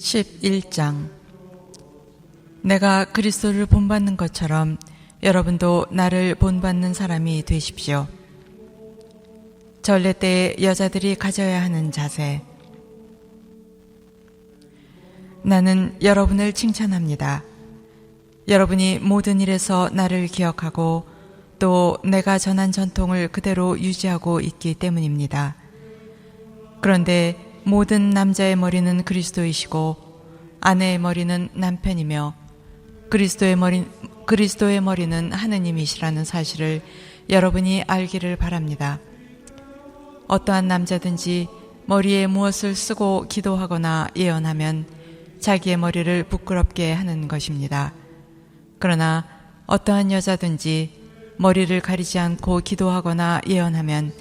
11장. 내가 그리스도를 본받는 것처럼 여러분도 나를 본받는 사람이 되십시오. 전례 때에 여자들이 가져야 하는 자세. 나는 여러분을 칭찬합니다. 여러분이 모든 일에서 나를 기억하고 또 내가 전한 전통을 그대로 유지하고 있기 때문입니다. 그런데 모든 남자의 머리는 그리스도이시고 아내의 머리는 남편이며 그리스도의 머리는 하느님이시라는 사실을 여러분이 알기를 바랍니다. 어떠한 남자든지 머리에 무엇을 쓰고 기도하거나 예언하면 자기의 머리를 부끄럽게 하는 것입니다. 그러나 어떠한 여자든지 머리를 가리지 않고 기도하거나 예언하면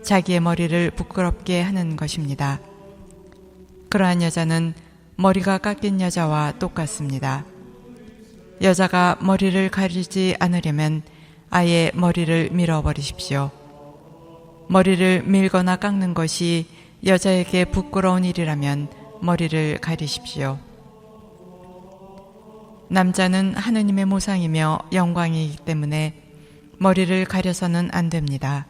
자기의 머리를 부끄럽게 하는 것입니다. 그러한 여자는 머리가 깎인 여자와 똑같습니다. 여자가 머리를 가리지 않으려면 아예 머리를 밀어버리십시오. 머리를 밀거나 깎는 것이 여자에게 부끄러운 일이라면 머리를 가리십시오. 남자는 하느님의 모상이며 영광이기 때문에 머리를 가려서는 안 됩니다.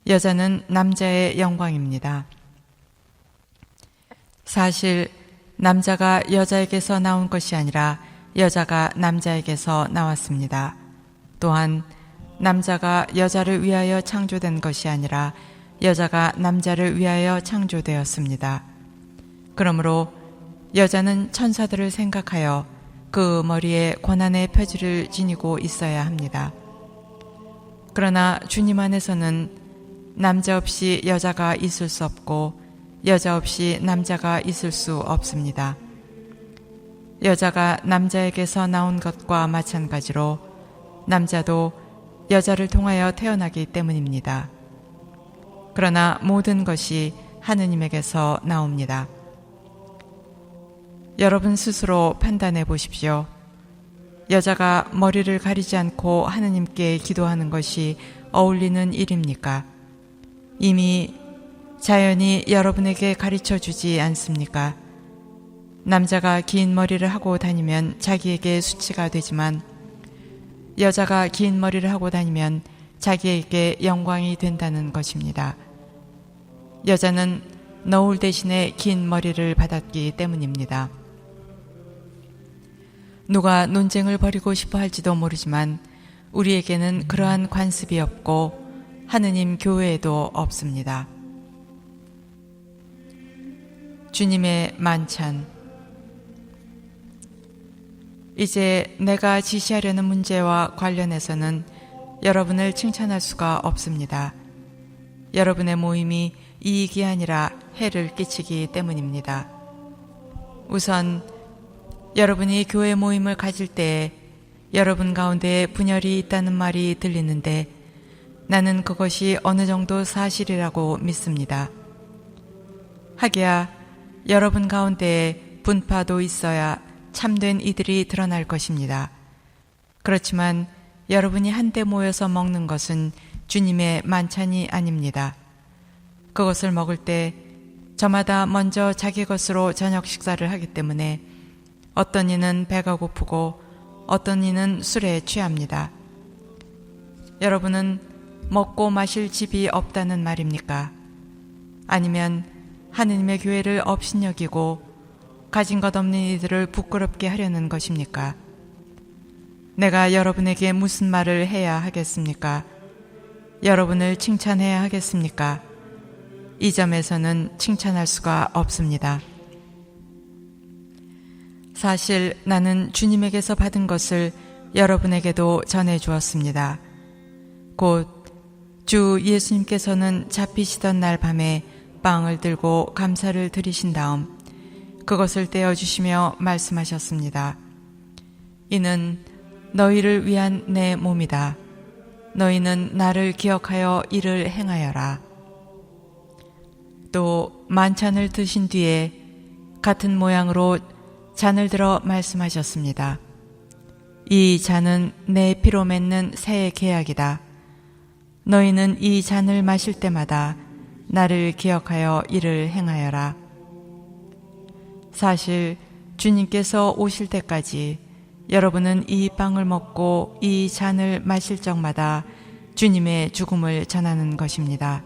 여자는 남자의 영광입니다. 사실 남자가 여자에게서 나온 것이 아니라 여자가 남자에게서 나왔습니다. 또한 남자가 여자를 위하여 창조된 것이 아니라 여자가 남자를 위하여 창조되었습니다. 그러므로 여자는 천사들을 생각하여 그 머리에 권한의 표지를 지니고 있어야 합니다. 그러나 주님 안에서는 남자 없이 여자가 있을 수 없고 여자 없이 남자가 있을 수 없습니다. 여자가 남자에게서 나온 것과 마찬가지로 남자도 여자를 통하여 태어나기 때문입니다. 그러나 모든 것이 하느님에게서 나옵니다. 여러분 스스로 판단해 보십시오. 여자가 머리를 가리지 않고 하느님께 기도하는 것이 어울리는 일입니까? 이미 자연이 여러분에게 가르쳐 주지 않습니까? 남자가 긴 머리를 하고 다니면 자기에게 수치가 되지만 여자가 긴 머리를 하고 다니면 자기에게 영광이 된다는 것입니다. 여자는 너울 대신에 긴 머리를 받았기 때문입니다. 누가 논쟁을 벌이고 싶어 할지도 모르지만 우리에게는 그러한 관습이 없고 하느님 교회에도 없습니다. 주님의 만찬. 이제 내가 지시하려는 문제와 관련해서는 여러분을 칭찬할 수가 없습니다. 여러분의 모임이 이익이 아니라 해를 끼치기 때문입니다. 우선 여러분이 교회 모임을 가질 때에 여러분 가운데 분열이 있다는 말이 들리는데 나는 그것이 어느 정도 사실이라고 믿습니다. 하기야 여러분 가운데에 분파도 있어야 참된 이들이 드러날 것입니다. 그렇지만 여러분이 한데 모여서 먹는 것은 주님의 만찬이 아닙니다. 그것을 먹을 때 저마다 먼저 자기 것으로 저녁 식사를 하기 때문에 어떤 이는 배가 고프고 어떤 이는 술에 취합니다. 여러분은 먹고 마실 집이 없다는 말입니까? 아니면 하느님의 교회를 업신여기고 가진 것 없는 이들을 부끄럽게 하려는 것입니까? 내가 여러분에게 무슨 말을 해야 하겠습니까? 여러분을 칭찬해야 하겠습니까? 이 점에서는 칭찬할 수가 없습니다. 사실 나는 주님에게서 받은 것을 여러분에게도 전해 주었습니다. 곧 주 예수님께서는 잡히시던 날 밤에 빵을 들고 감사를 드리신 다음 그것을 떼어주시며 말씀하셨습니다. 이는 너희를 위한 내 몸이다. 너희는 나를 기억하여 이를 행하여라. 또 만찬을 드신 뒤에 같은 모양으로 잔을 들어 말씀하셨습니다. 이 잔은 내 피로 맺는 새 계약이다. 너희는 이 잔을 마실 때마다 나를 기억하여 이를 행하여라. 사실 주님께서 오실 때까지 여러분은 이 빵을 먹고 이 잔을 마실 적마다 주님의 죽음을 전하는 것입니다.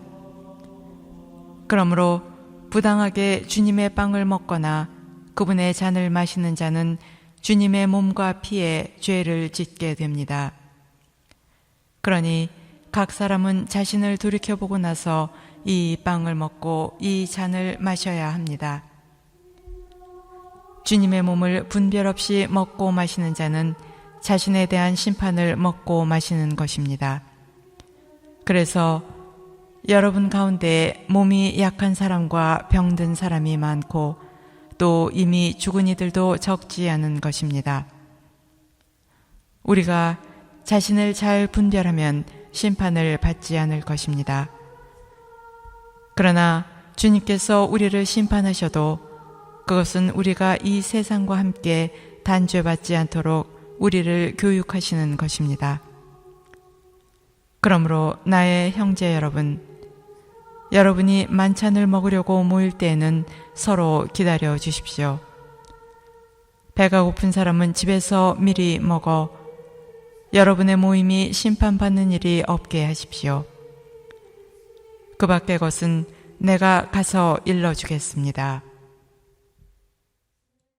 그러므로 부당하게 주님의 빵을 먹거나 그분의 잔을 마시는 자는 주님의 몸과 피에 죄를 짓게 됩니다. 그러니 각 사람은 자신을 돌이켜보고 나서 이 빵을 먹고 이 잔을 마셔야 합니다. 주님의 몸을 분별 없이 먹고 마시는 자는 자신에 대한 심판을 먹고 마시는 것입니다. 그래서 여러분 가운데 몸이 약한 사람과 병든 사람이 많고 또 이미 죽은 이들도 적지 않은 것입니다. 우리가 자신을 잘 분별하면 심판을 받지 않을 것입니다. 그러나 주님께서 우리를 심판하셔도 그것은 우리가 이 세상과 함께 단죄받지 않도록 우리를 교육하시는 것입니다. 그러므로 나의 형제 여러분, 여러분이 만찬을 먹으려고 모일 때에는 서로 기다려 주십시오. 배가 고픈 사람은 집에서 미리 먹어 여러분의 모임이 심판받는 일이 없게 하십시오. 그 밖의 것은 내가 가서 일러주겠습니다.